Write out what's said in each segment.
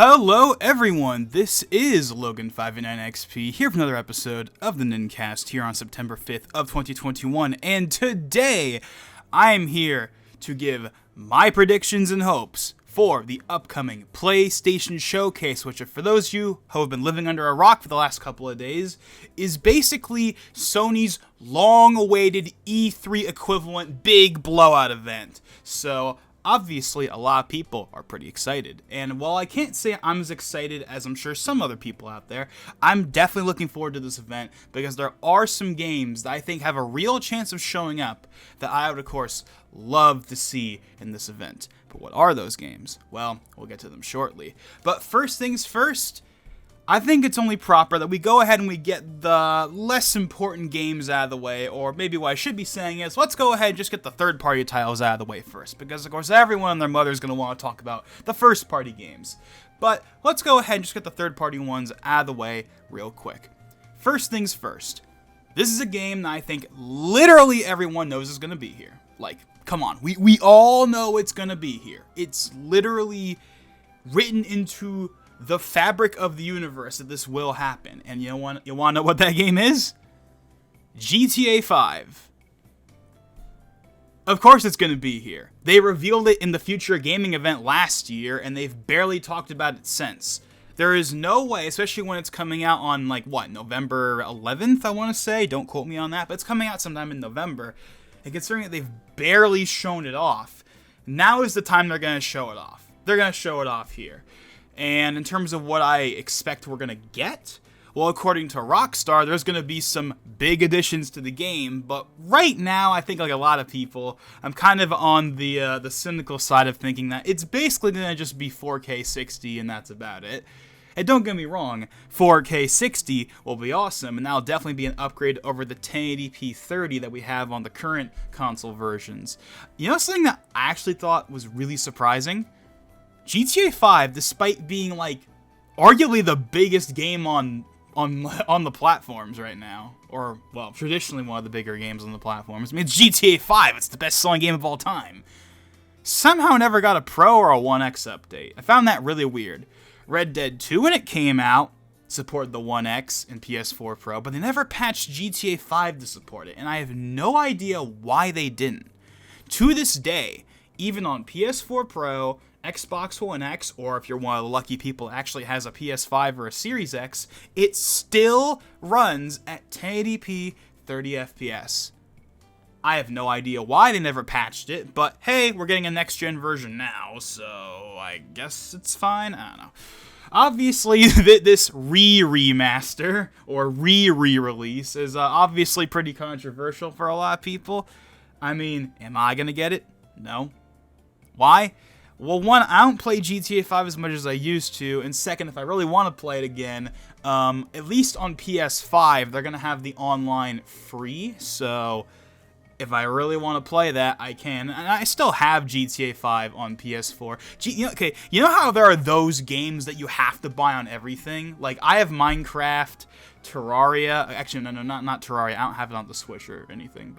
Hello everyone, this is Logan589XP here for another episode of the Nin-Cast here on September 5th of 2021, and today I am here to give my predictions and hopes for the upcoming PlayStation Showcase, which for those of you who have been living under a rock for the last couple of days, is basically Sony's long-awaited E3 equivalent big blowout event. So obviously, a lot of people are pretty excited, and while I can't say I'm as excited as I'm sure some other people out there, I'm definitely looking forward to this event because there are some games that I think have a real chance of showing up that I would, of course, love to see in this event. But what are those games? Well, we'll get to them shortly. But first things first, I think it's only proper that we go ahead and we get the less important games out of the way, or maybe what I should be saying is, let's go ahead and just get the third-party titles out of the way first, because of course everyone and their mother is going to want to talk about the first-party games. But let's go ahead and just get the third-party ones out of the way real quick. First things first, this is a game that I think literally everyone knows is going to be here. Like, come on, we all know it's going to be here. It's literally written into the fabric of the universe that this will happen. And you want to know what that game is? GTA 5. Of course it's going to be here. They revealed it in the Future Gaming event last year, and they've barely talked about it since. There is no way, especially when it's coming out on, like, what, November 11th, I want to say? Don't quote me on that, but it's coming out sometime in November. And considering that they've barely shown it off, now is the time they're going to show it off. They're going to show it off here. And in terms of what I expect we're going to get, well, according to Rockstar, there's going to be some big additions to the game. But right now, I think like a lot of people, I'm kind of on the cynical side of thinking that it's basically going to just be 4K 60 and that's about it. And don't get me wrong, 4K 60 will be awesome, and that'll definitely be an upgrade over the 1080p 30 that we have on the current console versions. You know something that I actually thought was really surprising? GTA 5, despite being like arguably the biggest game on the platforms right now, or well, traditionally one of the bigger games on the platforms. I mean, it's GTA 5. It's the best-selling game of all time. Somehow never got a Pro or a 1X update. I found that really weird. Red Dead 2, when it came out, supported the 1X and PS4 Pro, but they never patched GTA 5 to support it, and I have no idea why they didn't. To this day, even on PS4 Pro, Xbox One X, or if you're one of the lucky people that actually has a PS5 or a Series X, it still runs at 1080p 30 FPS. I have no idea why they never patched it, but hey, we're getting a next-gen version now, so I guess it's fine. I don't know. Obviously, this remaster or re-release is obviously pretty controversial for a lot of people. I mean, am I gonna get it? No. Why? Well, one, I don't play GTA 5 as much as I used to, and second, if I really want to play it again, at least on PS5, they're going to have the online free, so if I really want to play that, I can, and I still have GTA 5 on PS4. You know how there are those games that you have to buy on everything? Like, I have Minecraft, Terraria, actually, no, not Terraria, I don't have it on the Switch or anything,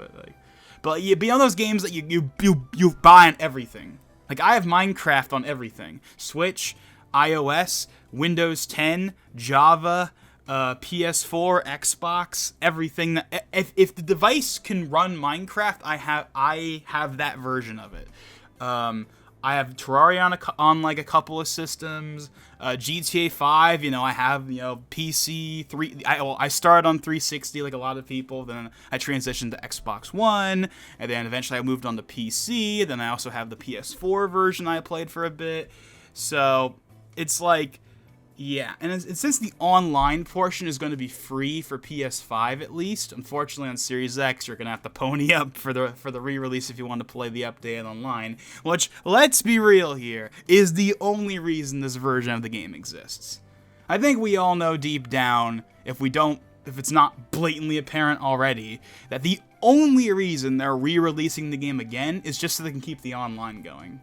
but you be on those games that you buy on everything. Like, I have Minecraft on everything. Switch, iOS, Windows 10, Java, PS4, Xbox, everything. If the device can run Minecraft, I have that version of it. I have Terraria on like a couple of systems. GTA 5, I have, PC 3. I started on 360 like a lot of people. Then I transitioned to Xbox One, and then eventually I moved on to PC. Then I also have the PS4 version I played for a bit. So it's like, yeah, and since the online portion is going to be free for PS5 at least, unfortunately on Series X you're going to have to pony up for the re-release if you want to play the update online, which, let's be real here, is the only reason this version of the game exists. I think we all know deep down, if it's not blatantly apparent already, that the only reason they're re-releasing the game again is just so they can keep the online going.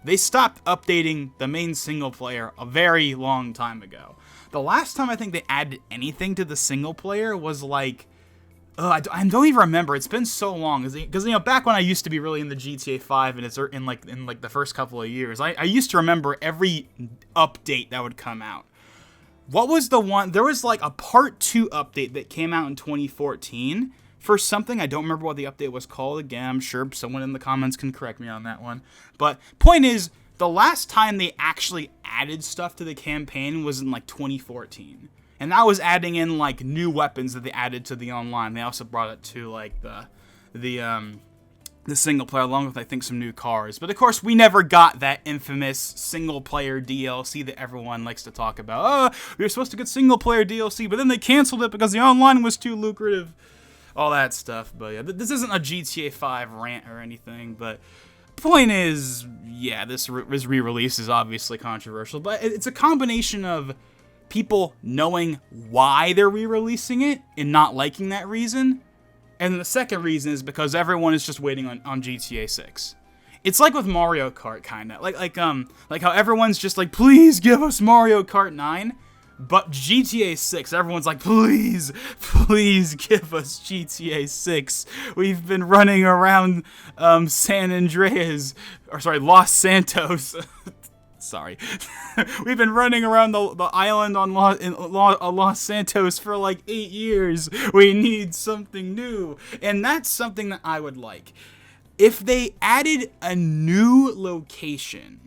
They stopped updating the main single player a very long time ago. The last time I think they added anything to the single player was like I don't even remember. It's been so long. Because, back when I used to be really into GTA 5 and it's in the first couple of years, I used to remember every update that would come out. What was the one? There was like a part 2 update that came out in 2014 for something. I don't remember what the update was called. Again, I'm sure someone in the comments can correct me on that one. But point is, the last time they actually added stuff to the campaign was in like 2014. And that was adding in like new weapons that they added to the online. They also brought it to like the single player, along with I think some new cars. But of course, we never got that infamous single player DLC that everyone likes to talk about. Oh, we were supposed to get single player DLC, but then they canceled it because the online was too lucrative. All that stuff. But yeah, this isn't a GTA 5 rant or anything. But point is, yeah, this re-release is obviously controversial. But it's a combination of people knowing why they're re-releasing it and not liking that reason. And the second reason is because everyone is just waiting on GTA 6. It's like with Mario Kart, kind of. Like how everyone's just like, please give us Mario Kart 9. But GTA 6, everyone's like, please give us GTA 6. We've been running around San Andreas, or sorry, Los Santos. Sorry. We've been running around the island on Los Santos for like 8 years. We need something new. And that's something that I would like. If they added a new location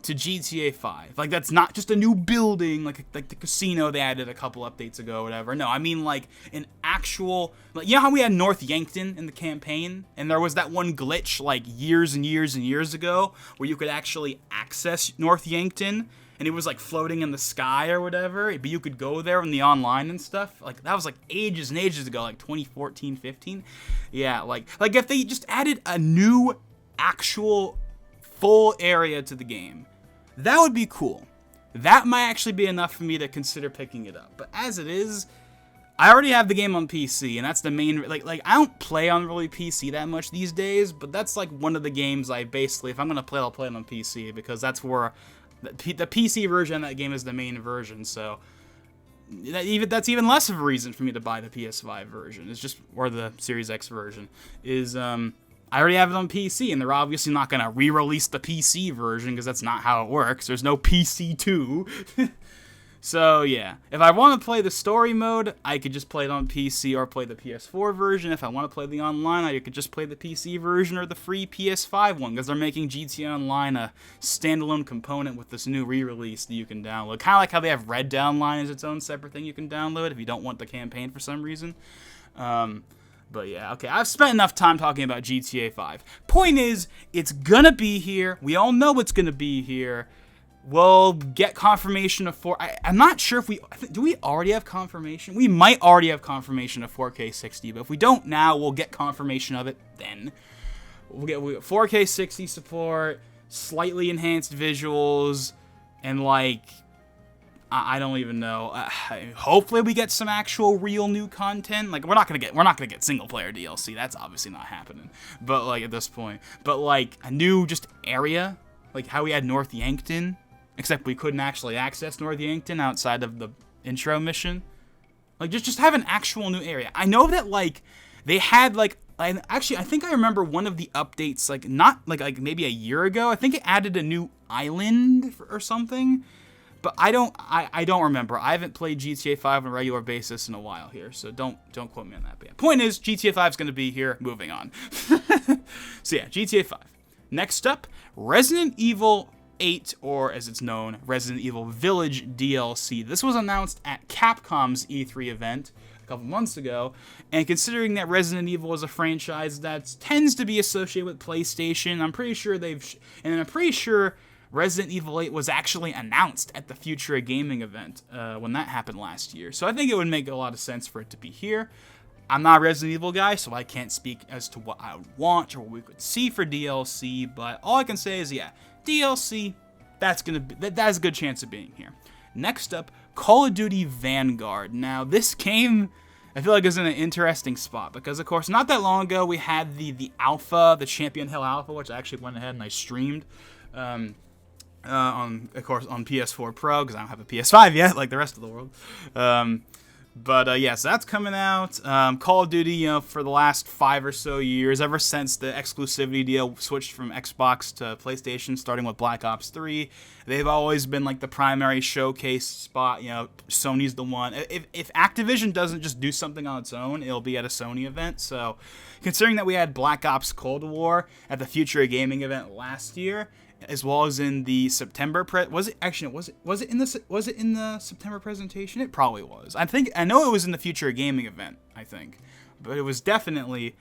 to GTA 5, like that's not just a new building, like the casino they added a couple updates ago or whatever. No, I mean like an actual, like, you know how we had North Yankton in the campaign, and there was that one glitch like years and years and years ago where you could actually access North Yankton and it was like floating in the sky or whatever, but you could go there in the online and stuff. Like that was like ages and ages ago, like 2014, 15. Yeah, like if they just added a new actual full area to the game, that would be cool. That might actually be enough for me to consider picking it up. But as it is, I already have the game on PC, and that's the main, like I don't play on really PC that much these days, but that's like one of the games I basically, if I'm going to play, I'll play it on PC, because that's where the PC version of that game is the main version, so that's even less of a reason for me to buy the PS5 version. It's just, or the Series X version, is, I already have it on PC, and they're obviously not going to re-release the PC version, because that's not how it works. There's no PC 2. So, yeah. If I want to play the story mode, I could just play it on PC or play the PS4 version. If I want to play the online, I could just play the PC version or the free PS5 one, because they're making GTA Online a standalone component with this new re-release that you can download. Kind of like how they have Red Dead Online as its own separate thing you can download if you don't want the campaign for some reason. But yeah, okay, I've spent enough time talking about GTA 5. Point is, it's gonna be here. We all know it's gonna be here. We'll get confirmation of I'm not sure if do we already have confirmation? We might already have confirmation of 4K 60, but if we don't now, we'll get confirmation of it then. We'll get 4K 60 support, slightly enhanced visuals, and like, I don't even know. Hopefully we get some actual real new content. Like we're not gonna get single player DLC. That's obviously not happening. But like at this point, but like a new just area, like how we had North Yankton, except we couldn't actually access North Yankton outside of the intro mission. Like just have an actual new area. I know that like they had like. I think I remember one of the updates, like not like maybe a year ago. I think it added a new island or something. But I don't remember. I haven't played GTA 5 on a regular basis in a while here, so don't quote me on that. But yeah, point is, GTA 5 is going to be here. Moving on. So yeah, GTA 5. Next up, Resident Evil 8, or as it's known, Resident Evil Village DLC. This was announced at Capcom's E3 event a couple months ago, and considering that Resident Evil is a franchise that tends to be associated with PlayStation, I'm pretty sure Resident Evil 8 was actually announced at the Future of Gaming event when that happened last year. So I think it would make a lot of sense for it to be here. I'm not a Resident Evil guy, so I can't speak as to what I would want or what we could see for DLC, but all I can say is, yeah, DLC, that's a good chance of being here. Next up, Call of Duty Vanguard. Now, this game, I feel like, is in an interesting spot, because, of course, not that long ago, we had the alpha, the Champion Hill alpha, which I actually went ahead and I streamed. Of course, on PS4 Pro, because I don't have a PS5 yet, like the rest of the world. But yeah, so that's coming out. Call of Duty, you know, for the last 5 or so years, ever since the exclusivity deal switched from Xbox to PlayStation, starting with Black Ops 3, they've always been like the primary showcase spot. You know, Sony's the one. If Activision doesn't just do something on its own, it'll be at a Sony event. So, considering that we had Black Ops Cold War at the Future of Gaming event last year, as well as in the September was it in the September presentation? It probably was. I know it was in the Future of Gaming event, I think. But it was definitely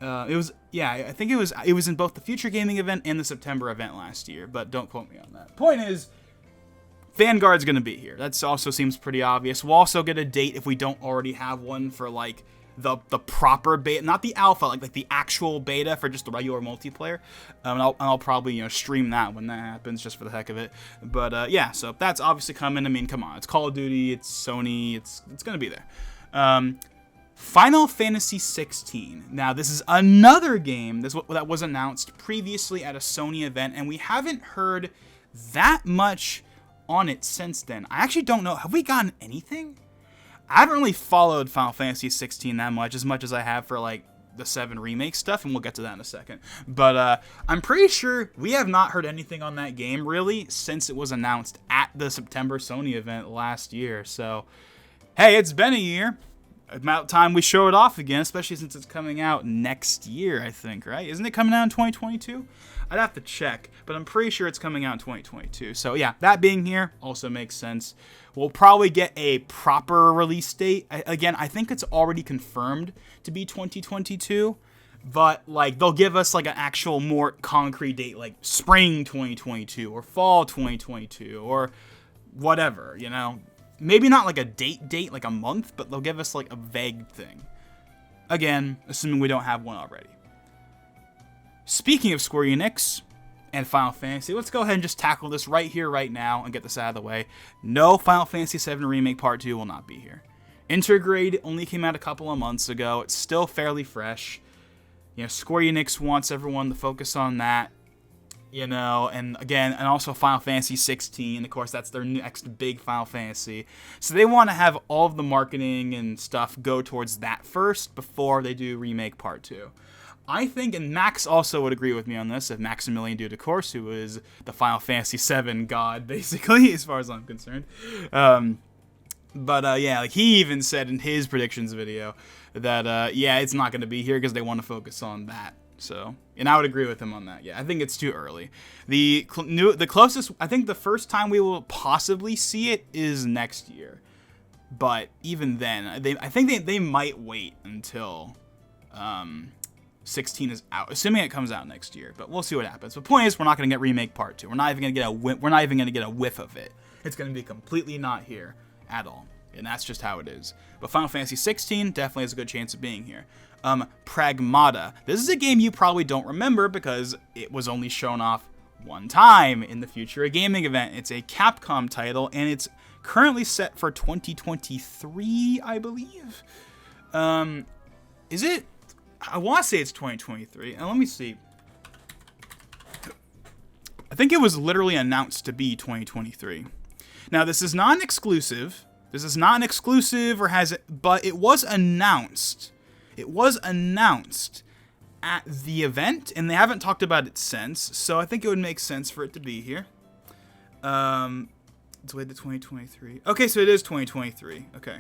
I think it was in both the Future Gaming event and the September event last year, but don't quote me on that. Point is, Vanguard's going to be here. That also seems pretty obvious. We'll also get a date if we don't already have one for like the proper beta, not the alpha, like the actual beta for just the regular multiplayer. And I'll probably, you know, stream that when that happens, just for the heck of it. But yeah, so that's obviously coming. I mean, come on, it's Call of Duty, it's Sony, it's gonna be there. Final Fantasy 16. Now, this is another game that was announced previously at a Sony event, and we haven't heard that much on it since then. I actually don't know. Have we gotten anything? I haven't really followed Final Fantasy 16 that much as I have for like the 7 remake stuff, and we'll get to that in a second. But I'm pretty sure we have not heard anything on that game really since it was announced at the September Sony event last year. So, hey, it's been a year. About time we show it off again, especially since it's coming out next year, I think, right? Isn't it coming out in 2022? I'd have to check, but I'm pretty sure it's coming out in 2022. So yeah, that being here also makes sense. We'll probably get a proper release date. Again, I think it's already confirmed to be 2022, but like they'll give us like an actual more concrete date, like spring 2022 or fall 2022 or whatever, you know? Maybe not like a date, like a month, but they'll give us like a vague thing. Again, assuming we don't have one already. Speaking of Square Enix and Final Fantasy, let's go ahead and just tackle this right here, right now, and get this out of the way. No, Final Fantasy VII Remake Part 2 will not be here. Intergrade only came out a couple of months ago. It's still fairly fresh. You know, Square Enix wants everyone to focus on that. You know, and again, and also Final Fantasy 16, of course, that's their next big Final Fantasy. So they want to have all of the marketing and stuff go towards that first before they do Remake Part 2. I think, and Max also would agree with me on this, if Maximilian Dude, of course, who is the Final Fantasy 7 god, basically, as far as I'm concerned. But yeah, like he even said in his predictions video that, yeah, it's not going to be here because they want to focus on that. So, and I would agree with him on that. Yeah, I think it's too early. The closest, I think the first time we will possibly see it is next year. But even then, I think they might wait until 16 is out, assuming it comes out next year. But we'll see what happens. The point is, we're not going to get Remake Part 2. We're not even going to get a whiff of it. It's going to be completely not here at all. And that's just how it is. But Final Fantasy 16 definitely has a good chance of being here. Pragmata. This is a game you probably don't remember because it was only shown off one time in the Future of Gaming event. It's a Capcom title, and it's currently set for 2023, I believe. Is it? I want to say it's 2023. And let me see. I think it was literally announced to be 2023. Now, this is not an exclusive. This is not an exclusive or has it, but it was announced. It was announced at the event, and they haven't talked about it since, so I think it would make sense for it to be here. It's wait to 2023. Okay, so it is 2023. Okay.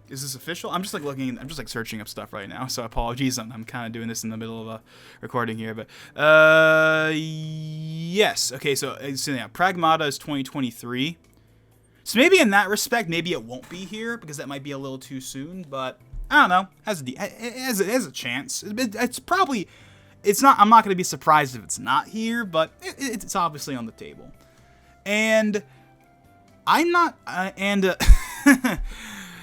Is this official? I'm just like searching up stuff right now, so apologies. I'm kind of doing this in the middle of a recording here, but yes. Okay, so yeah, Pragmata is 2023. So maybe in that respect, maybe it won't be here because that might be a little too soon. But I don't know. It has a chance. It's probably. It's not. I'm not going to be surprised if it's not here, but it's obviously on the table. And I'm not.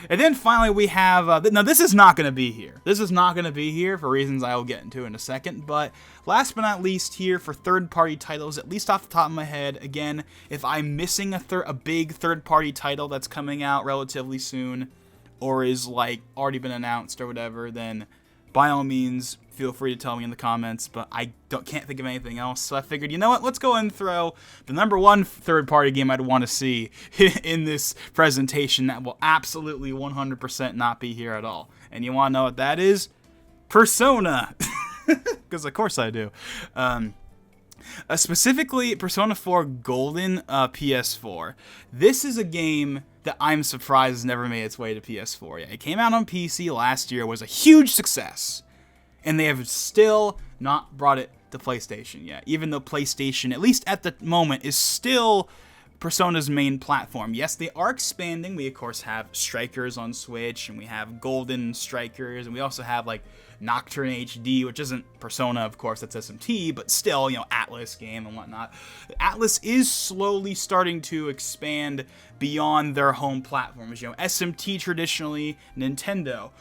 And then finally we have, now this is not going to be here. This is not going to be here for reasons I will get into in a second. But last but not least here for third-party titles, at least off the top of my head, again, if I'm missing a big third-party title that's coming out relatively soon or is like already been announced or whatever, then by all means, feel free to tell me in the comments, but I can't think of anything else. So I figured, you know what? Let's go and throw the number one third-party game I'd want to see in this presentation that will absolutely 100% not be here at all. And you want to know what that is? Persona. Because of course I do. Specifically, Persona 4 Golden PS4. This is a game that I'm surprised has never made its way to PS4 yet. It came out on PC last year, was a huge success, and they have still not brought it to PlayStation yet, even though PlayStation, at least at the moment, is still Persona's main platform. Yes, they are expanding. We, of course, have Strikers on Switch, and we have Golden Strikers, and we also have, like, Nocturne HD, which isn't Persona, of course, that's SMT, but still, you know, Atlas game and whatnot. Atlas is slowly starting to expand beyond their home platforms. You know, SMT traditionally, Nintendo,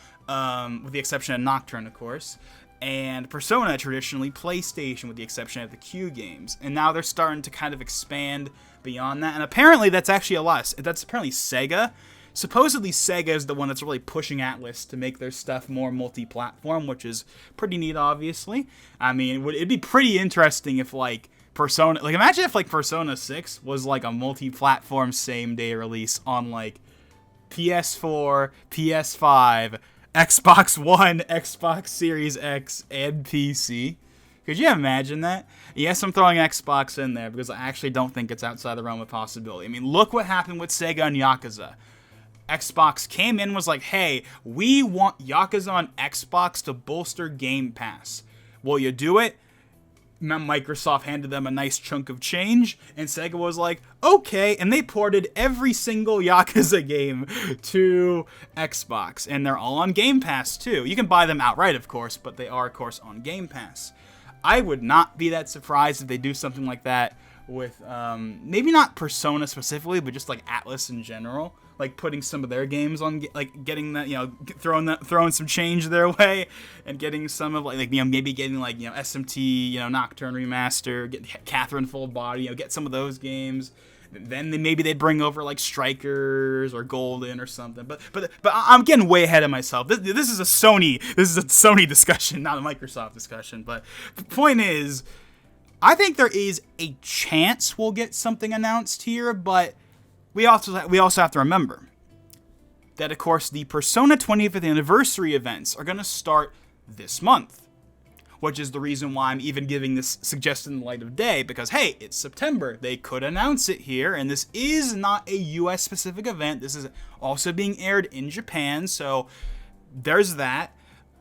with the exception of Nocturne, of course, and Persona traditionally PlayStation, with the exception of the Q games. And now they're starting to kind of expand beyond that, and apparently that's actually a lot. That's apparently Sega. Supposedly Sega is the one that's really pushing Atlas to make their stuff more multi-platform, which is pretty neat, obviously. I mean, it'd be pretty interesting if, like, Persona... Like, imagine if, like, Persona 6 was, like, a multi-platform same-day release on, like, PS4, PS5, Xbox One, Xbox Series X, and PC. Could you imagine that? Yes, I'm throwing Xbox in there because I actually don't think it's outside the realm of possibility. I mean, look what happened with Sega and Yakuza. Xbox came in and was like, hey, we want Yakuza on Xbox to bolster Game Pass. Will you do it? Microsoft handed them a nice chunk of change, and Sega was like, okay, and they ported every single Yakuza game to Xbox, and they're all on Game Pass, too. You can buy them outright, of course, but they are, of course, on Game Pass. I would not be that surprised if they do something like that with, maybe not Persona specifically, but just, like, Atlas in general. Like, putting some of their games on, like, getting that, you know, throwing some change their way, and getting some of, like, you know, maybe getting, like, you know, SMT, you know, Nocturne Remaster, get Catherine Full Body, you know, get some of those games. Then maybe they'd bring over, like, Strikers or Golden or something. But I'm getting way ahead of myself. This is a Sony discussion, not a Microsoft discussion. But the point is, I think there is a chance we'll get something announced here, but we also have to remember that, of course, the Persona 25th anniversary events are going to start this month, which is the reason why I'm even giving this suggestion in the light of day, because, hey, it's September. They could announce it here, and this is not a US-specific event. This is also being aired in Japan, so there's that.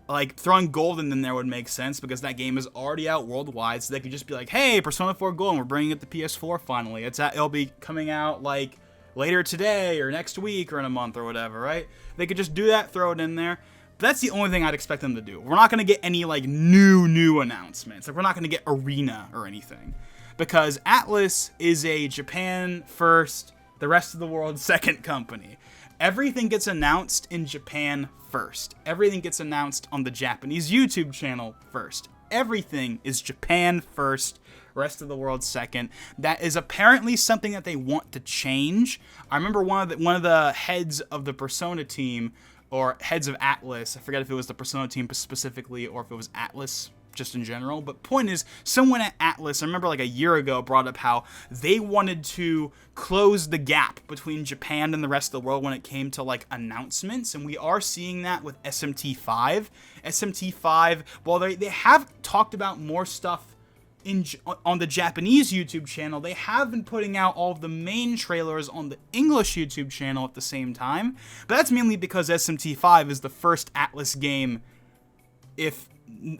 Like, throwing Golden in there would make sense, because that game is already out worldwide, so they could just be like, hey, Persona 4 Golden, we're bringing it to PS4 finally. It'll be coming out, like, later today or next week or in a month or whatever, right? They could just do that, throw it in there. But that's the only thing I'd expect them to do. We're not going to get any, like, new announcements. Like, we're not going to get Arena or anything. Because Atlas is a Japan first, the rest of the world second company. Everything gets announced in Japan first. Everything gets announced on the Japanese YouTube channel first. Everything is Japan first, rest of the world second. That is apparently something that they want to change. I remember one of the heads of the Persona team, or heads of Atlas, I forget if it was the Persona team specifically or if it was Atlas just in general, but point is, someone at Atlas, I remember like a year ago, brought up how they wanted to close the gap between Japan and the rest of the world when it came to, like, announcements, and we are seeing that with SMT5. SMT5, while they have talked about more stuff on the Japanese YouTube channel, they have been putting out all of the main trailers on the English YouTube channel at the same time. But that's mainly because SMT5 is the first Atlas game,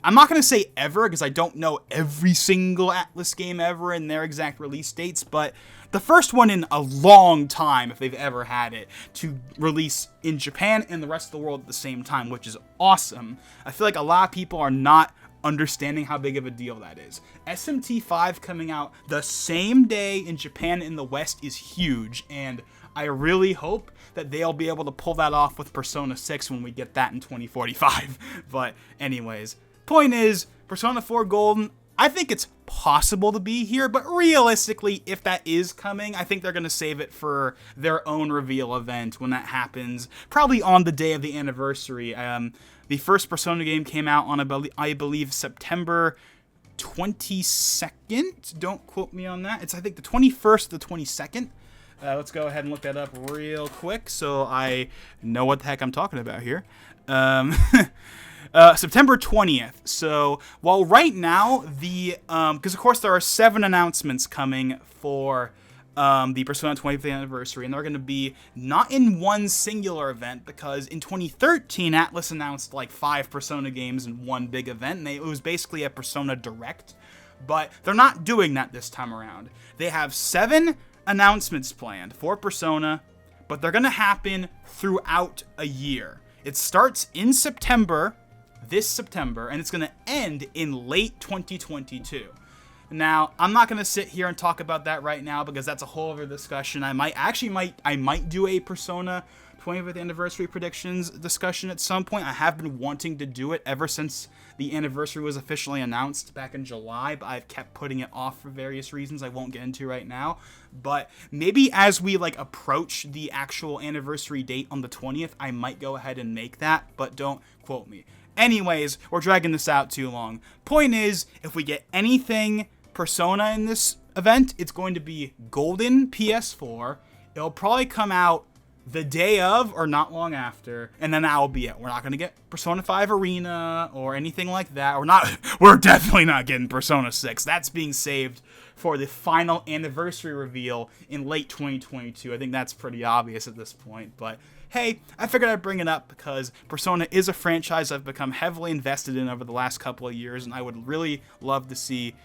I'm not going to say ever, because I don't know every single Atlas game ever and their exact release dates, but the first one in a long time, if they've ever had it, to release in Japan and the rest of the world at the same time, which is awesome. I feel like a lot of people are not understanding how big of a deal that is. SMT5 coming out the same day in Japan and the West is huge, and I really hope that they'll be able to pull that off with Persona 6 when we get that in 2045. But anyways, point is, Persona 4 Golden, I think it's possible to be here, but realistically, if that is coming, I think they're going to save it for their own reveal event when that happens, probably on the day of the anniversary. The first Persona game came out on, I believe, September 22nd. Don't quote me on that. It's, I think, the 21st to the 22nd. Let's go ahead and look that up real quick so I know what the heck I'm talking about here. September 20th. So, while right now, because of course there are 7 announcements coming for the Persona 25th anniversary, and they're going to be not in one singular event, because in 2013, Atlus announced like 5 Persona games in one big event, and it was basically a Persona Direct, but they're not doing that this time around. They have 7 announcements planned for Persona, but they're going to happen throughout a year. It starts in September, this September, and it's going to end in late 2022. Now, I'm not going to sit here and talk about that right now because that's a whole other discussion. I might do a Persona 25th anniversary predictions discussion at some point. I have been wanting to do it ever since the anniversary was officially announced back in July, but I've kept putting it off for various reasons I won't get into right now. But maybe as we approach the actual anniversary date on the 20th, I might go ahead and make that, but don't quote me. Anyways, we're dragging this out too long. Point is, if we get anything Persona in this event, it's going to be Golden PS4. It'll probably come out the day of or not long after, and then that'll be it. We're not going to get Persona 5 Arena or anything like that. We're definitely not getting Persona 6. That's being saved for the final anniversary reveal in late 2022. I think that's pretty obvious at this point, but hey, I figured I'd bring it up because Persona is a franchise I've become heavily invested in over the last couple of years, and I would really love to see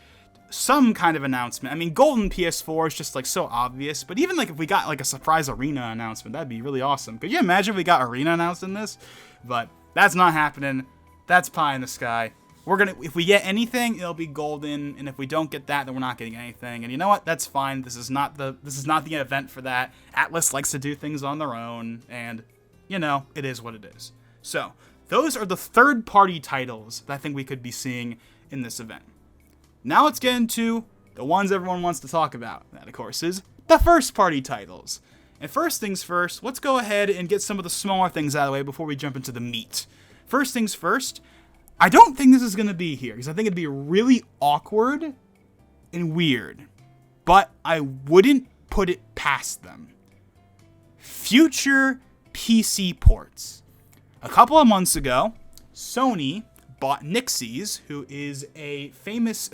some kind of announcement. I mean, Golden PS4 is just so obvious, but even if we got a surprise Arena announcement, that'd be really awesome. Could you imagine if we got Arena announced in this? But that's not happening. That's pie in the sky. If we get anything, it'll be Golden, and if we don't get that, then we're not getting anything. And you know what? That's fine. This is not the event for that. Atlus likes to do things on their own, and it is what it is. So, those are the third-party titles that I think we could be seeing in this event. Now let's get into the ones everyone wants to talk about. That, of course, is the first-party titles. And first things first, let's go ahead and get some of the smaller things out of the way before we jump into the meat. First things first, I don't think this is going to be here, because I think it'd be really awkward and weird. But I wouldn't put it past them. Future PC ports. A couple of months ago, Sony bought Nixies, who is a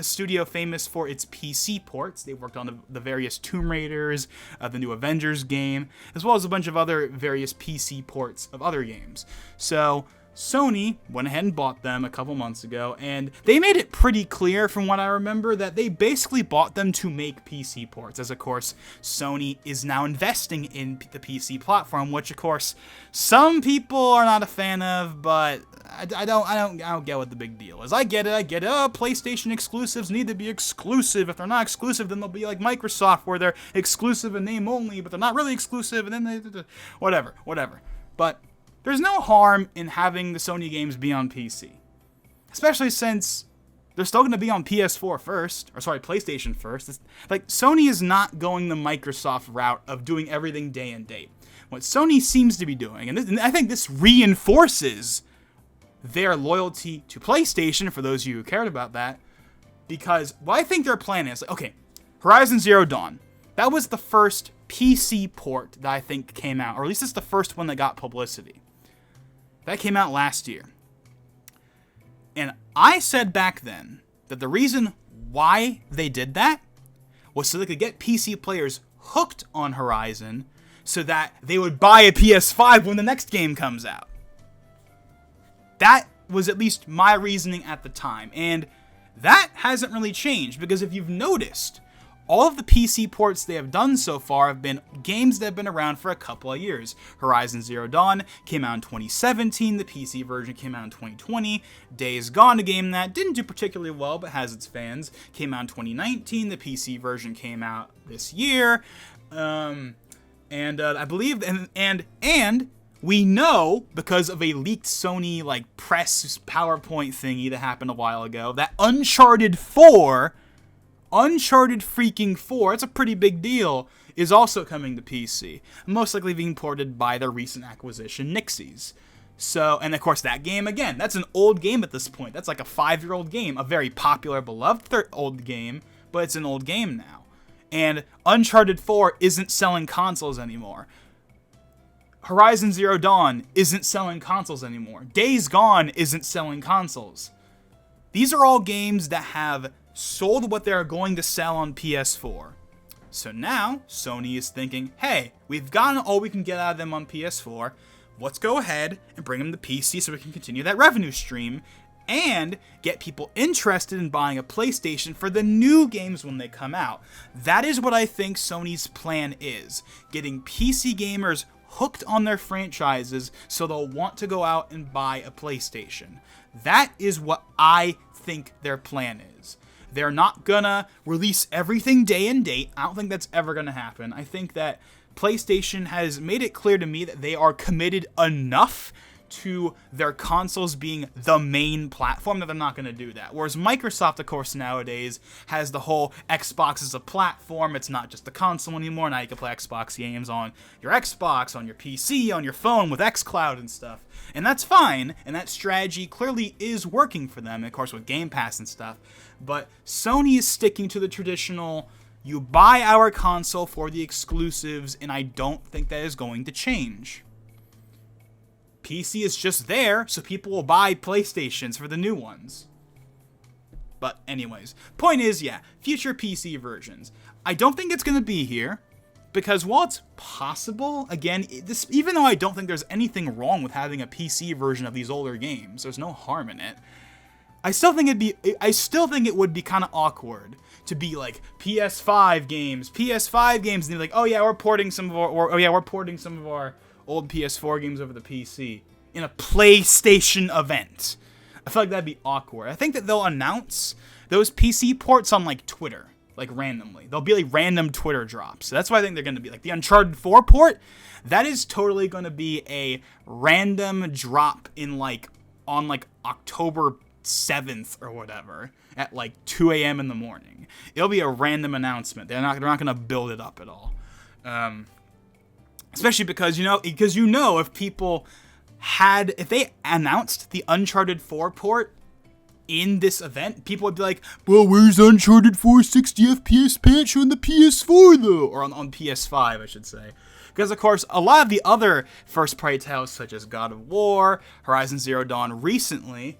studio famous for its PC ports. They worked on the various Tomb Raiders, the new Avengers game, as well as a bunch of other various PC ports of other games. So Sony went ahead and bought them a couple months ago, and they made it pretty clear from what I remember that they basically bought them to make PC ports, as of course Sony is now investing in the PC platform, which of course some people are not a fan of, but I don't get what the big deal is. I get it. Oh, PlayStation exclusives need to be exclusive. If they're not exclusive, then they'll be like Microsoft, where they're exclusive in name only, but they're not really exclusive, and then whatever. But there's no harm in having the Sony games be on PC. Especially since they're still going to be on PS4 first. Or sorry, PlayStation first. Sony is not going the Microsoft route of doing everything day and date. What Sony seems to be doing, and I think this reinforces their loyalty to PlayStation, for those of you who cared about that, because what I think their plan is, Horizon Zero Dawn. That was the first PC port that I think came out, or at least it's the first one that got publicity. That came out last year. And I said back then that the reason why they did that was so they could get PC players hooked on Horizon so that they would buy a PS5 when the next game comes out. That was at least my reasoning at the time. And that hasn't really changed, because if you've noticed, all of the PC ports they have done so far have been games that have been around for a couple of years. Horizon Zero Dawn came out in 2017, the PC version came out in 2020. Days Gone, a game that didn't do particularly well but has its fans, came out in 2019, the PC version came out this year. I believe, and we know, because of a leaked Sony press PowerPoint thingy that happened a while ago, that Uncharted 4 Uncharted freaking 4, it's a pretty big deal, is also coming to PC. Most likely being ported by their recent acquisition, Nixies. So, and of course that game, again, that's an old game at this point. That's like a 5-year-old game. A very popular, beloved old game, but it's an old game now. And Uncharted 4 isn't selling consoles anymore. Horizon Zero Dawn isn't selling consoles anymore. Days Gone isn't selling consoles. These are all games that have sold what they're going to sell on PS4. So now, Sony is thinking, hey, we've gotten all we can get out of them on PS4. Let's go ahead and bring them to PC so we can continue that revenue stream and get people interested in buying a PlayStation for the new games when they come out. That is what I think Sony's plan is. Getting PC gamers hooked on their franchises so they'll want to go out and buy a PlayStation. That is what I think their plan is. They're not gonna release everything day and date. I don't think that's ever gonna happen. I think that PlayStation has made it clear to me that they are committed enough to their consoles being the main platform that they're not going to do that. Whereas Microsoft, of course, nowadays has the whole Xbox as a platform. It's not just the console anymore. Now you can play Xbox games on your Xbox, on your PC, on your phone with xCloud and stuff. And that's fine, and that strategy clearly is working for them, of course, with Game Pass and stuff. But Sony is sticking to the traditional, you buy our console for the exclusives, and I don't think that is going to change. PC is just there, so people will buy PlayStations for the new ones. But anyways, point is, yeah, future PC versions. I don't think it's going to be here, because while it's possible, again, even though I don't think there's anything wrong with having a PC version of these older games, there's no harm in it, I still think it would be kind of awkward to be like PS5 games, and they're like, oh yeah, we're porting some of our old PS4 games over the PC in a PlayStation event. I feel like that'd be awkward. I think that they'll announce those PC ports on like Twitter, like randomly. They'll be like random Twitter drops. So that's why I think they're going to be like the Uncharted 4 port. That is totally going to be a random drop in like on like October 7th or whatever at like 2 a.m. in the morning. It'll be a random announcement. They're not going to build it up at all. Especially because if they announced the Uncharted 4 port in this event, people would be like, well, where's Uncharted 4 60 FPS patch on the PS4 though? Or on PS5, I should say. Because, of course, a lot of the other first-party titles, such as God of War, Horizon Zero Dawn recently,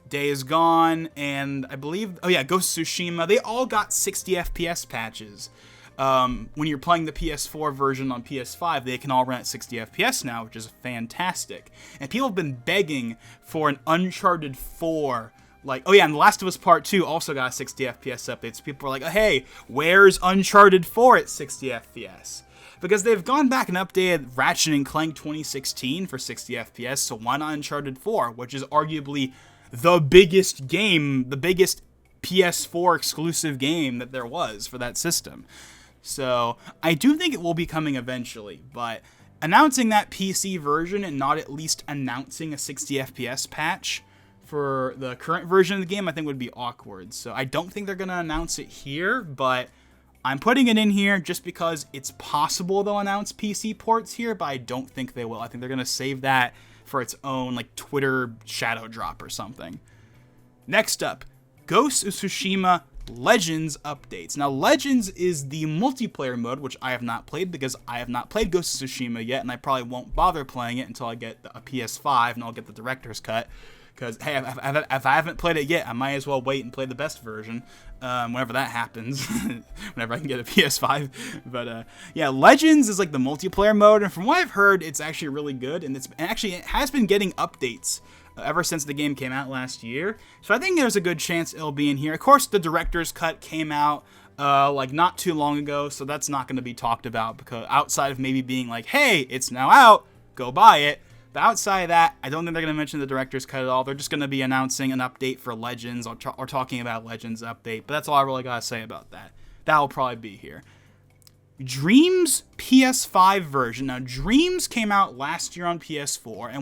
Days Gone, and I believe, Ghost of Tsushima, they all got 60 FPS patches. When you're playing the PS4 version on PS5, they can all run at 60 FPS now, which is fantastic. And people have been begging for an Uncharted 4, and The Last of Us Part 2 also got 60 FPS updates. People are like, hey, where's Uncharted 4 at 60 FPS? Because they've gone back and updated Ratchet and Clank 2016 for 60 FPS, so why not Uncharted 4, which is arguably the biggest game, the biggest PS4 exclusive game that there was for that system. So I do think it will be coming eventually, but announcing that PC version and not at least announcing a 60 FPS patch for the current version of the game, I think would be awkward. So I don't think they're going to announce it here, but I'm putting it in here just because it's possible they'll announce PC ports here, but I don't think they will. I think they're going to save that for its own like Twitter shadow drop or something. Next up, Ghost of Tsushima Legends updates. Now, Legends is the multiplayer mode, which I have not played because I have not played Ghost of Tsushima yet, and I probably won't bother playing it until I get a PS5 and I'll get the director's cut. Because, hey, if I haven't played it yet, I might as well wait and play the best version whenever that happens, whenever I can get a PS5. But, Legends is like the multiplayer mode, and from what I've heard, it's actually really good, and it has been getting updates ever since the game came out last year. So I think there's a good chance it'll be in here. Of course, the director's cut came out not too long ago, so that's not going to be talked about, because outside of maybe being like, hey, it's now out, go buy it. But outside of that, I don't think they're going to mention the director's cut at all. They're just going to be announcing an update for Legends or talking about Legends update. But that's all I really got to say about that. That'll probably be here. Dreams PS5 version. Now, Dreams came out last year on PS4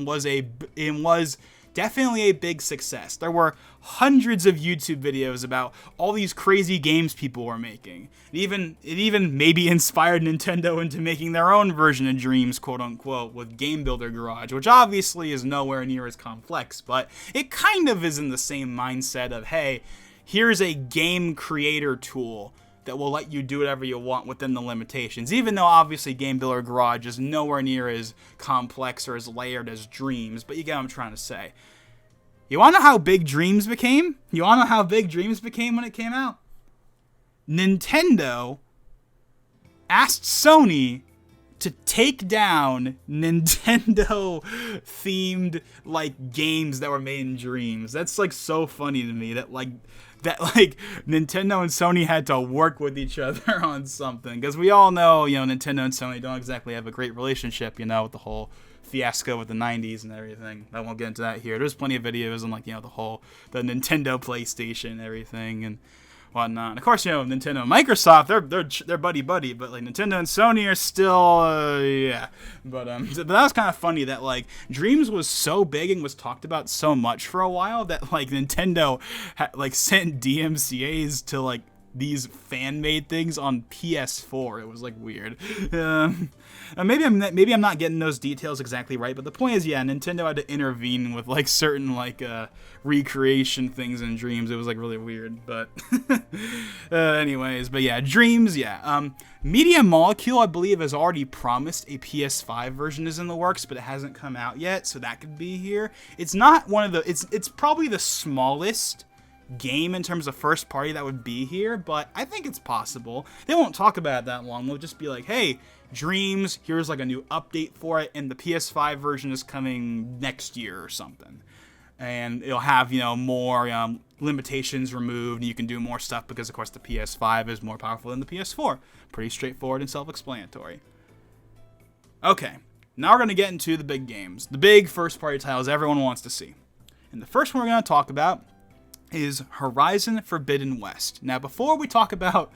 and was definitely a big success. There were hundreds of YouTube videos about all these crazy games people were making. It even maybe inspired Nintendo into making their own version of Dreams, quote unquote, with Game Builder Garage, which obviously is nowhere near as complex, but it kind of is in the same mindset of, hey, here's a game creator tool that will let you do whatever you want within the limitations, even though obviously Game Builder Garage is nowhere near as complex or as layered as Dreams, but you get what I'm trying to say. You want to know how big Dreams became? You want to know how big Dreams became when it came out? Nintendo asked Sony to take down Nintendo-themed, like, games that were made in Dreams. That's, like, so funny to me that Nintendo and Sony had to work with each other on something. Because we all know, Nintendo and Sony don't exactly have a great relationship, with the whole fiasco with the 90s and everything. I won't get into that here. There's plenty of videos on, the Nintendo PlayStation and everything and whatnot. And of course, Nintendo and Microsoft, they're buddy-buddy, but, Nintendo and Sony are still, yeah. But that was kind of funny that, Dreams was so big and was talked about so much for a while that, Nintendo sent DMCAs to, these fan-made things on PS4. It was, weird. Maybe I'm not getting those details exactly right, but the point is, yeah, Nintendo had to intervene with, certain, recreation things in Dreams. It was, really weird, but anyways, but yeah, Dreams, yeah. Media Molecule, I believe, has already promised a PS5 version is in the works, but it hasn't come out yet, so that could be here. It's not one of the, it's probably the smallest game in terms of first party that would be here, but I think it's possible. They won't talk about it that long. They'll just be like, hey, Dreams, here's a new update for it, and the PS5 version is coming next year or something. And it'll have, more limitations removed, and you can do more stuff because, of course, the PS5 is more powerful than the PS4. Pretty straightforward and self-explanatory. Okay, now we're going to get into the big games. The big first-party titles everyone wants to see. And the first one we're going to talk about is Horizon Forbidden West. Now, before we talk about...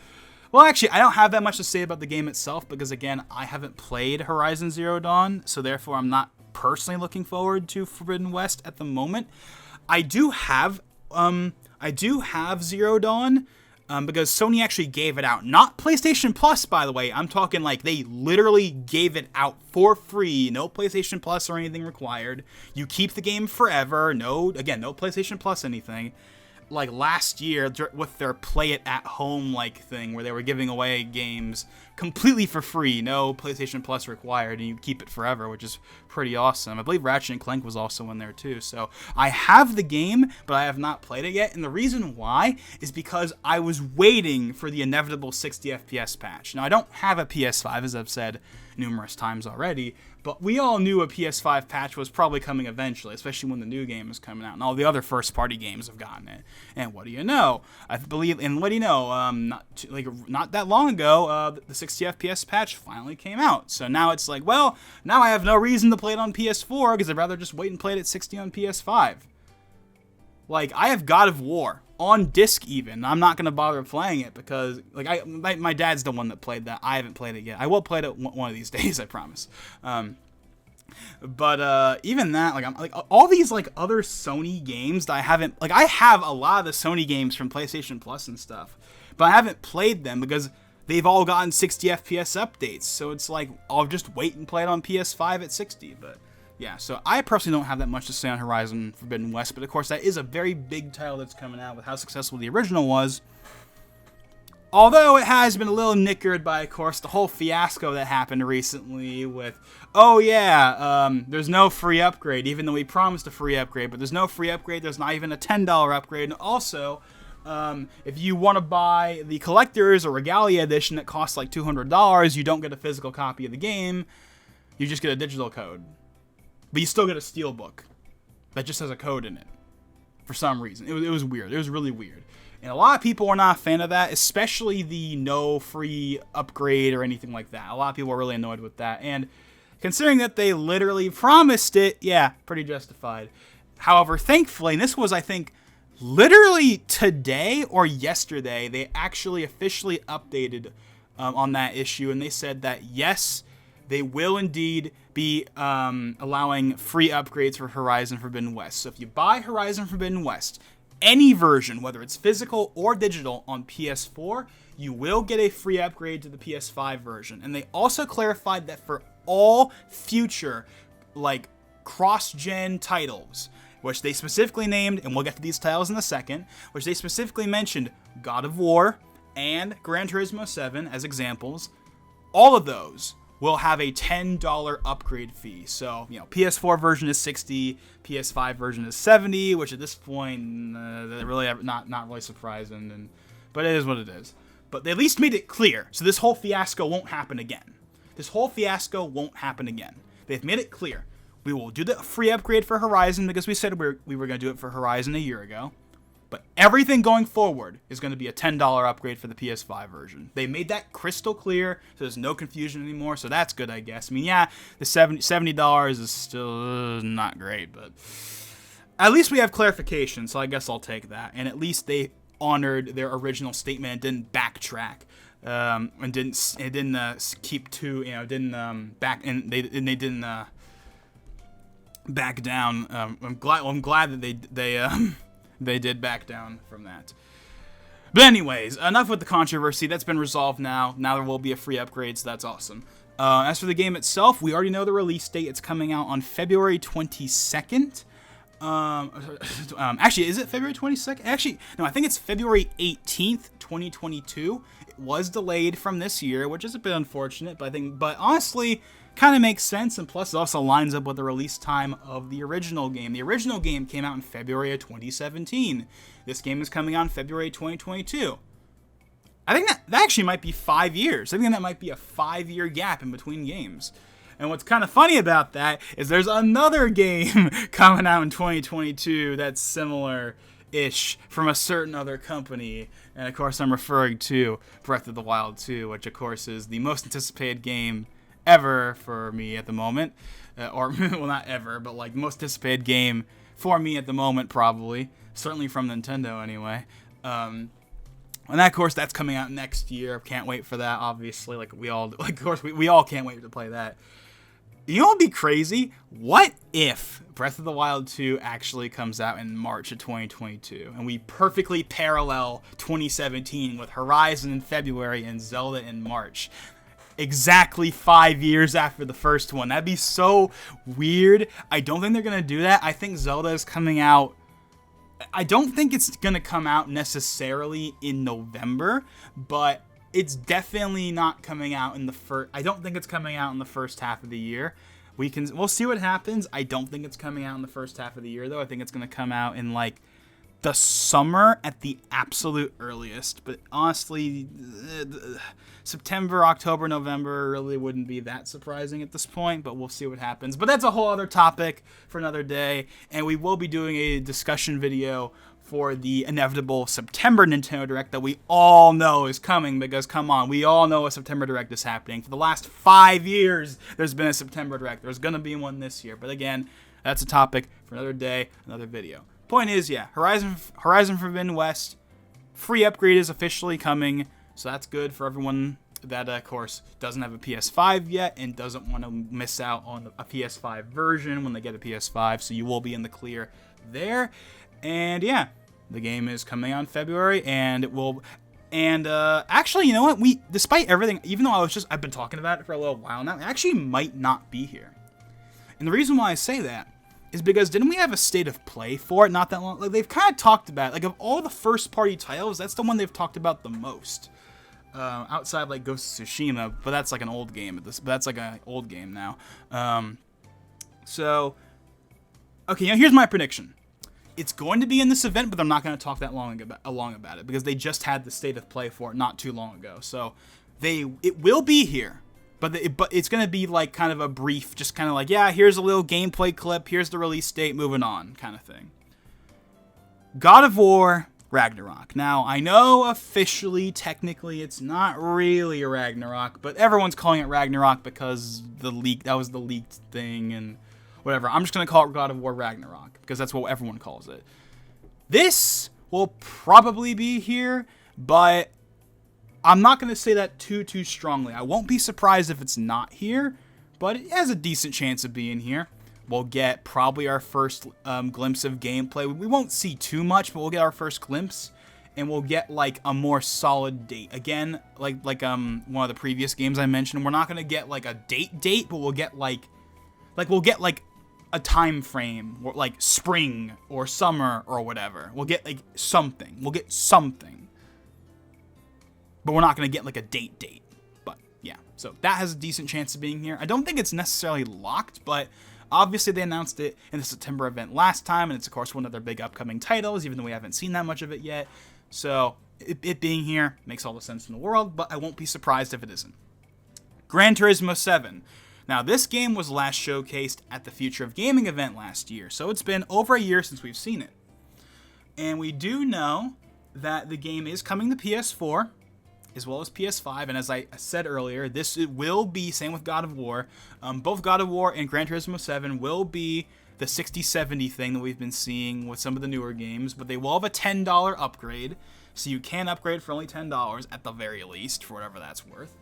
Well, actually, I don't have that much to say about the game itself because, again, I haven't played Horizon Zero Dawn, so therefore I'm not personally looking forward to Forbidden West at the moment. I do have Zero Dawn because Sony actually gave it out. Not PlayStation Plus, by the way. I'm talking they literally gave it out for free. No PlayStation Plus or anything required. You keep the game forever. No PlayStation Plus anything. Last year with their play it at home thing where they were giving away games completely for free, no PlayStation Plus required, and you keep it forever, which is pretty awesome. I believe Ratchet and Clank was also in there too. So I have the game, but I have not played it yet, and the reason why is because I was waiting for the inevitable 60 FPS patch. Now, I don't have a PS5, as I've said numerous times already, but we all knew a PS5 patch was probably coming eventually, especially when the new game is coming out, and all the other first-party games have gotten it. And what do you know? Not that long ago, the 60 FPS patch finally came out. So now it's now I have no reason to play it on PS4 because I'd rather just wait and play it at 60 on PS5. I have God of War on disc even. I'm not going to bother playing it because my dad's the one that played that. I haven't played it yet. I will play it one of these days, I promise. But even that, I'm all these other Sony games that I haven't, I have a lot of the Sony games from PlayStation Plus and stuff, but I haven't played them because they've all gotten 60 FPS updates. So it's I'll just wait and play it on PS5 at 60. But yeah, so I personally don't have that much to say on Horizon Forbidden West, but of course that is a very big title that's coming out with how successful the original was. Although it has been a little nickered by, of course, the whole fiasco that happened recently with, there's no free upgrade, even though we promised a free upgrade, but there's no free upgrade, there's not even a $10 upgrade, and also, if you want to buy the Collector's or Regalia Edition that costs $200, you don't get a physical copy of the game, you just get a digital code. But you still get a steelbook that just has a code in it for some reason. It was weird. It was really weird. And a lot of people are not a fan of that, especially the no free upgrade or anything like that. A lot of people are really annoyed with that. And considering that they literally promised it, yeah, pretty justified. However, thankfully, and this was, I think, literally today or yesterday, they actually officially updated on that issue. And they said that, yes, they will indeed be allowing free upgrades for Horizon Forbidden West. So if you buy Horizon Forbidden West, any version, whether it's physical or digital on PS4, you will get a free upgrade to the PS5 version. And they also clarified that for all future, like, cross-gen titles, which they specifically named, and we'll get to these titles in a second, which they specifically mentioned God of War and Gran Turismo 7 as examples, all of those will have a $10 upgrade fee. So, PS4 version is $60, PS5 version is $70, which at this point, really not really surprising, but it is what it is. But they at least made it clear, so this whole fiasco won't happen again. They've made it clear. We will do the free upgrade for Horizon because we said we were going to do it for Horizon a year ago. But everything going forward is going to be a $10 upgrade for the PS5 version. They made that crystal clear, so there's no confusion anymore, so that's good, I guess. I mean, yeah, the $70 is still not great, but at least we have clarification, so I guess I'll take that. And at least they honored their original statement and didn't backtrack. And didn't keep to, didn't back, and they didn't back down. I'm glad that they did back down from that. But anyways, enough with the controversy. That's been resolved now. Now there will be a free upgrade, so that's awesome. As for the game itself, we already know the release date. It's coming out on February 22nd. Actually, is it February 22nd? Actually, no, I think it's February 18th, 2022. It was delayed from this year, which is a bit unfortunate, but honestly, kind of makes sense, and plus it also lines up with the release time of the original game. The original game came out in February of 2017. This game is coming out in February 2022. I think that actually might be 5 years. I think that might be a 5-year gap in between games. And what's kind of funny about that is there's another game coming out in 2022 that's similar-ish from a certain other company. And of course I'm referring to Breath of the Wild 2, which of course is the most anticipated game ever for me at the moment, or well, not ever, but like most anticipated game for me at the moment, probably, certainly from Nintendo anyway. And of course that's coming out next year. Can't wait for that, obviously. Of course we all can't wait to play that. You know what would be crazy? What if Breath of the Wild 2 actually comes out in March of 2022, and we perfectly parallel 2017 with Horizon in February and Zelda in March? Exactly 5 years after the first one. That'd be so weird. I don't think they're going to do that. I think Zelda is coming out. I don't think it's going to come out necessarily in November, but it's definitely not coming out in the first. I don't think it's coming out in the first half of the year. We'll see what happens. I don't think it's coming out in the first half of the year, though. I think it's going to come out in like the summer at the absolute earliest, but honestly, September, October, November really wouldn't be that surprising at this point, but we'll see what happens. But that's a whole other topic for another day, and we will be doing a discussion video for the inevitable September Nintendo Direct that we all know is coming, because come on, we all know a September Direct is happening. For the last 5 years, there's been a September Direct. There's going to be one this year, but again, that's a topic for another day, another video. Point is, yeah, Horizon Forbidden West free upgrade is officially coming, so that's good for everyone that, of course, doesn't have a PS5 yet and doesn't want to miss out on a PS5 version when they get a PS5, so you will be in the clear there. And yeah, the game is coming out in February, and it will. And actually, you know what? Despite everything, even though I've been talking about it for a little while now, it actually might not be here. And the reason why I say that is because didn't we have a state of play for it not that long? Like, they've kind of talked about it. Like, of all the first-party titles, that's the one they've talked about the most. Outside, like, Ghost of Tsushima, but that's like an old game. But that's like an old game now. So, okay, here's my prediction. It's going to be in this event, but they're not going to talk that long about it, because they just had the state of play for it not too long ago. So, it will be here. But it's going to be like kind of a brief, just kind of like, yeah, here's a little gameplay clip, here's the release date, moving on kind of thing. God of War Ragnarok. Now, I know officially, technically, it's not really a Ragnarok, but everyone's calling it Ragnarok because that was the leaked thing and whatever. I'm just going to call it God of War Ragnarok because that's what everyone calls it. This will probably be here, but I'm not going to say that too strongly. I won't be surprised if it's not here, but it has a decent chance of being here. We'll get probably our first glimpse of gameplay. We won't see too much, but we'll get our first glimpse, and we'll get like a more solid date. Again, like one of the previous games I mentioned, we're not gonna get like a date, but we'll get like a time frame, or like spring or summer or whatever. We'll get like something. We'll get something, but we're not gonna get like a date. But yeah, so that has a decent chance of being here. I don't think it's necessarily locked, but obviously they announced it in the September event last time, and it's of course one of their big upcoming titles, even though we haven't seen that much of it yet. So it being here makes all the sense in the world, but I won't be surprised if it isn't. Gran Turismo 7. Now, this game was last showcased at the Future of Gaming event last year, so it's been over a year since we've seen it. And we do know that the game is coming to PS4, as well as PS5, and as I said earlier, it will be, same with God of War, both God of War and Gran Turismo 7 will be the 60-70 thing that we've been seeing with some of the newer games, but they will have a $10 upgrade, so you can upgrade for only $10 at the very least, for whatever that's worth.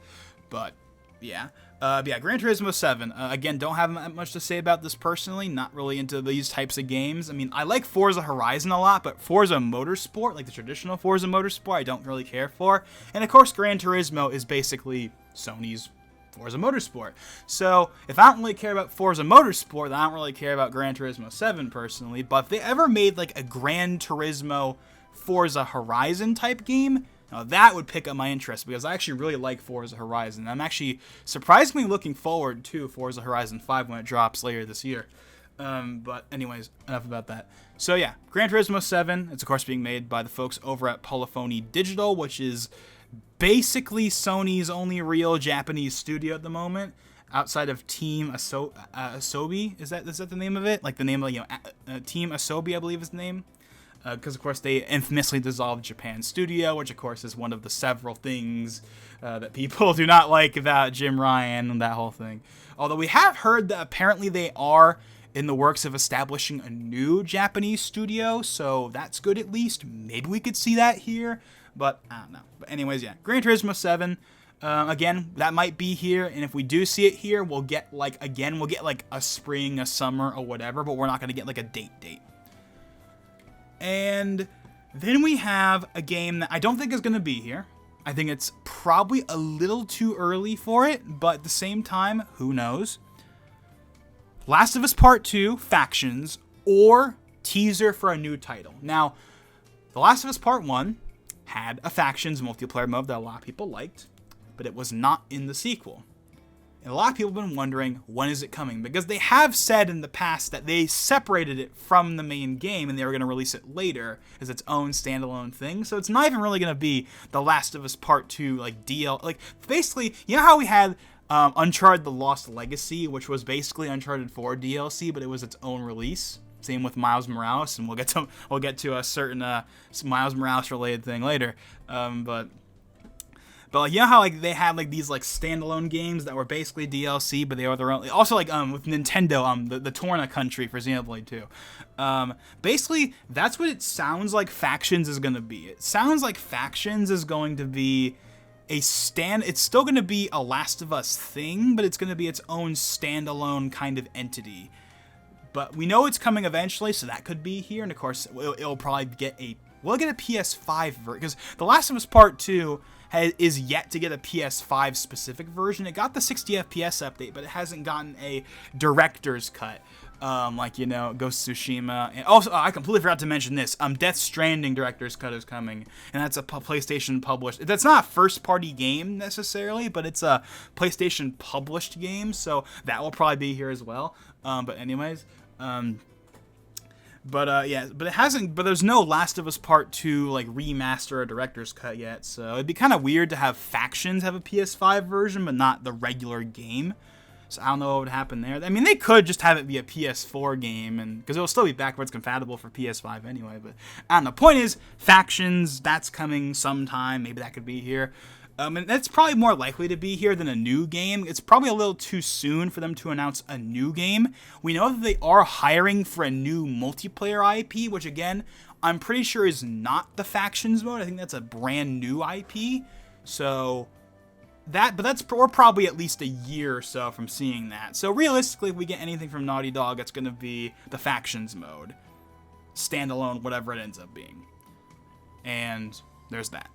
But yeah, Gran Turismo 7. Again, don't have much to say about this personally. Not really into these types of games. I mean, I like Forza Horizon a lot, but Forza Motorsport, like the traditional Forza Motorsport, I don't really care for. And of course, Gran Turismo is basically Sony's Forza Motorsport. So if I don't really care about Forza Motorsport, then I don't really care about Gran Turismo 7 personally. But if they ever made like a Gran Turismo Forza Horizon type game, now that would pick up my interest, because I actually really like Forza Horizon. I'm actually surprisingly looking forward to Forza Horizon 5 when it drops later this year. But anyways, enough about that. So yeah, Gran Turismo 7, it's of course being made by the folks over at Polyphony Digital, which is basically Sony's only real Japanese studio at the moment, outside of Team Asobi. Is that the name of it? Like the name of, Team Asobi, I believe is the name. Because, of course, they infamously dissolved Japan Studio, which, of course, is one of the several things that people do not like about Jim Ryan and that whole thing. Although we have heard that apparently they are in the works of establishing a new Japanese studio, so that's good at least. Maybe we could see that here, but I don't know. But anyways, yeah, Gran Turismo 7. Again, that might be here, and if we do see it here, we'll get, like a spring, a summer, or whatever, but we're not going to get, like, a date. And then we have a game that I don't think is going to be here. I think it's probably a little too early for it, but at the same time, who knows? Last of Us Part 2, Factions, or teaser for a new title. Now, The Last of Us Part 1 had a Factions multiplayer mode that a lot of people liked, but it was not in the sequel. And a lot of people have been wondering, when is it coming? Because they have said in the past that they separated it from the main game and they were going to release it later as its own standalone thing. So it's not even really going to be The Last of Us Part 2, like, DL. Like, basically, you know how we had Uncharted The Lost Legacy, which was basically Uncharted 4 DLC, but it was its own release? Same with Miles Morales, and we'll get to a certain Miles Morales related thing later. But like, you know how like they had like these like standalone games that were basically DLC, but they were their own. Also like with Nintendo, the Torna Country for Xenoblade 2. Basically that's what it sounds like Factions is gonna be. It sounds like Factions is going to be it's still gonna be a Last of Us thing, but it's gonna be its own standalone kind of entity. But we know it's coming eventually, so that could be here, and of course it'll probably get a PS5 version, because The Last of Us Part 2 is yet to get a PS5 specific version. It got the 60 FPS update, but it hasn't gotten a director's cut, like, Ghost of Tsushima. And also, I completely forgot to mention this. Death Stranding director's cut is coming, and that's a PlayStation published. That's not a first-party game necessarily, but it's a PlayStation published game, so that will probably be here as well. But anyways. But it hasn't. But there's no Last of Us Part 2 like remaster or director's cut yet, so it'd be kind of weird to have Factions have a PS5 version, but not the regular game. So I don't know what would happen there. I mean, they could just have it be a PS4 game, and because it'll still be backwards compatible for PS5 anyway. But I don't know. Point is, Factions, that's coming sometime. Maybe that could be here. And that's probably more likely to be here than a new game. It's probably a little too soon for them to announce a new game. We know that they are hiring for a new multiplayer IP, which again, I'm pretty sure is not the Factions mode. I think that's a brand new IP. So we're probably at least a year or so from seeing that. So realistically, if we get anything from Naughty Dog, it's going to be the Factions mode. Standalone, whatever it ends up being. And there's that.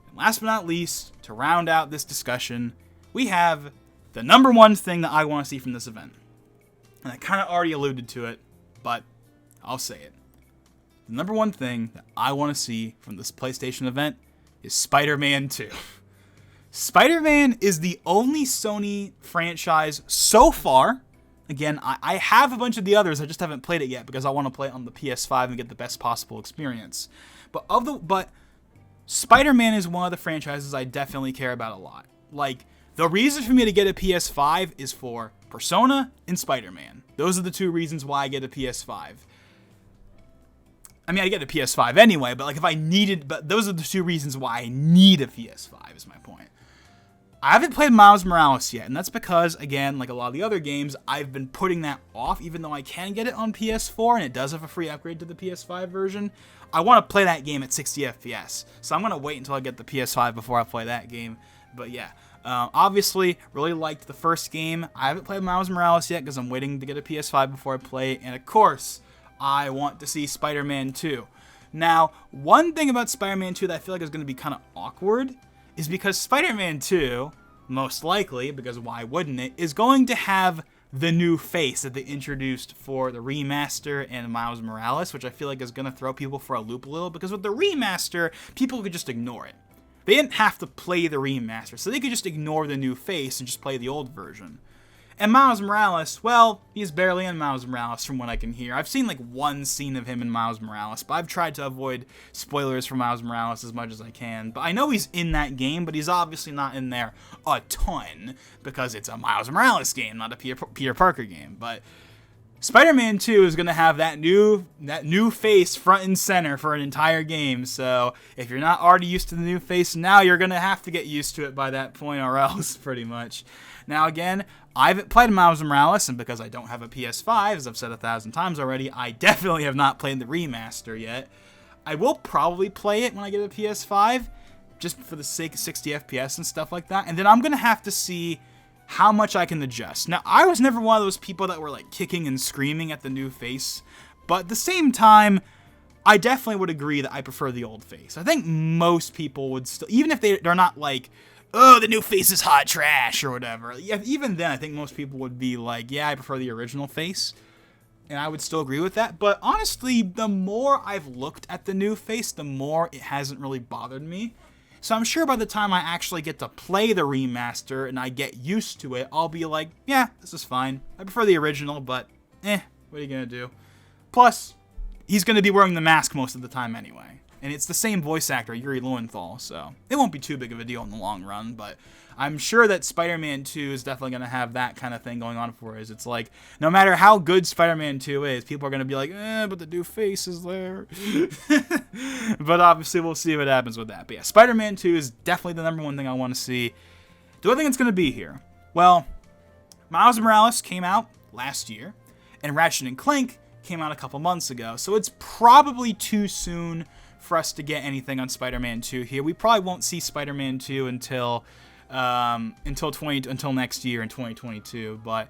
And last but not least, to round out this discussion, we have the number one thing that I want to see from this event. And I kind of already alluded to it, but I'll say it. The number one thing that I want to see from this PlayStation event is Spider-Man 2. Spider-Man is the only Sony franchise so far. Again, I have a bunch of the others, I just haven't played it yet because I want to play it on the PS5 and get the best possible experience. But Spider-Man is one of the franchises I definitely care about a lot. Like, the reason for me to get a PS5 is for Persona and Spider-Man. Those are the two reasons why I get a PS5. I mean, I get a PS5 anyway, but like if I needed, but those are the two reasons why I need a PS5 is my point. I haven't played Miles Morales yet, and that's because, again, like a lot of the other games, I've been putting that off, even though I can get it on PS4, and it does have a free upgrade to the PS5 version. I want to play that game at 60 FPS, so I'm going to wait until I get the PS5 before I play that game. But yeah, obviously, really liked the first game. I haven't played Miles Morales yet because I'm waiting to get a PS5 before I play it, and of course, I want to see Spider-Man 2. Now, one thing about Spider-Man 2 that I feel like is going to be kind of awkward is because Spider-Man 2, most likely, because why wouldn't it, is going to have the new face that they introduced for the remaster and Miles Morales, which I feel like is going to throw people for a loop a little, because with the remaster, people could just ignore it. They didn't have to play the remaster, so they could just ignore the new face and just play the old version. And Miles Morales, well, he's barely in Miles Morales from what I can hear. I've seen like one scene of him in Miles Morales, but I've tried to avoid spoilers for Miles Morales as much as I can. But I know he's in that game, but he's obviously not in there a ton because it's a Miles Morales game, not a Peter Parker game. But Spider-Man 2 is going to have that new face front and center for an entire game. So if you're not already used to the new face, now you're going to have to get used to it by that point or else, pretty much. Now, again, I haven't played Miles Morales, and because I don't have a PS5, as I've said 1,000 times already, I definitely have not played the remaster yet. I will probably play it when I get a PS5, just for the sake of 60 FPS and stuff like that, and then I'm going to have to see how much I can adjust. Now, I was never one of those people that were like kicking and screaming at the new face, but at the same time, I definitely would agree that I prefer the old face. I think most people would still, even if they're not like, oh, the new face is hot trash or whatever. Yeah, even then, I think most people would be like, yeah, I prefer the original face. And I would still agree with that. But honestly, the more I've looked at the new face, the more it hasn't really bothered me. So I'm sure by the time I actually get to play the remaster and I get used to it, I'll be like, yeah, this is fine. I prefer the original, but what are you going to do? Plus, he's going to be wearing the mask most of the time anyway. And it's the same voice actor, Yuri Lowenthal, so it won't be too big of a deal in the long run, but I'm sure that Spider-Man 2 is definitely going to have that kind of thing going on for us. It's like, no matter how good Spider-Man 2 is, people are going to be like, but the new face is there. But obviously, we'll see what happens with that. But yeah, Spider-Man 2 is definitely the number one thing I want to see. Do I think it's going to be here? Well, Miles Morales came out last year, and Ratchet and Clank came out a couple months ago, so it's probably too soon for us to get anything on Spider-Man 2 here. We probably won't see Spider-Man 2 until next year in 2022, but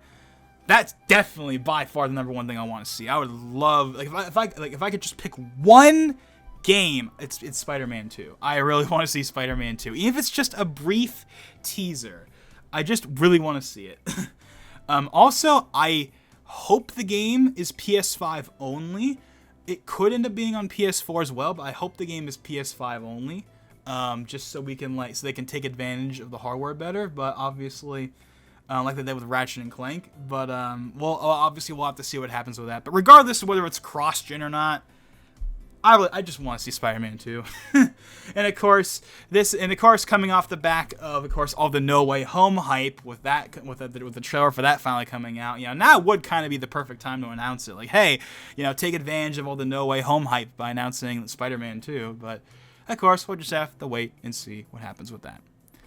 that's definitely by far the number one thing I want to see. I would love, like, if I could just pick one game, it's Spider-Man 2. I really want to see Spider-Man 2, even if it's just a brief teaser. I just really want to see it. Also, I hope the game is PS5 only. It could end up being on PS4 as well, but I hope the game is PS5 only, just so we can so they can take advantage of the hardware better. But obviously, like they did with Ratchet and Clank. But obviously we'll have to see what happens with that. But regardless of whether it's cross-gen or not, I just want to see Spider-Man 2. and of course coming off the back of course all the No Way Home hype with the trailer for that finally coming out, now would kind of be the perfect time to announce it. Like, hey, take advantage of all the No Way Home hype by announcing Spider-Man 2. But of course, we'll just have to wait and see what happens with that.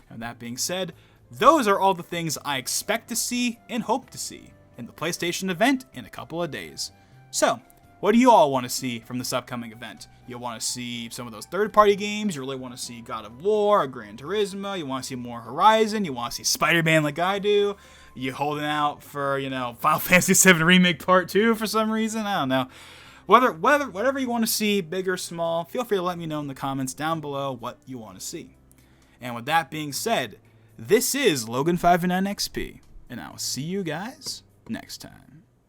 And that being said, those are all the things I expect to see and hope to see in the PlayStation event in a couple of days. So, What do you all want to see from this upcoming event? You want to see some of those third-party games? You really want to see God of War or Gran Turismo? You want to see more Horizon? You want to see Spider-Man like I do? You holding out for, Final Fantasy VII Remake Part 2 for some reason? I don't know. Whatever you want to see, big or small, feel free to let me know in the comments down below what you want to see. And with that being said, this is Logan509XP, and I'll see you guys next time.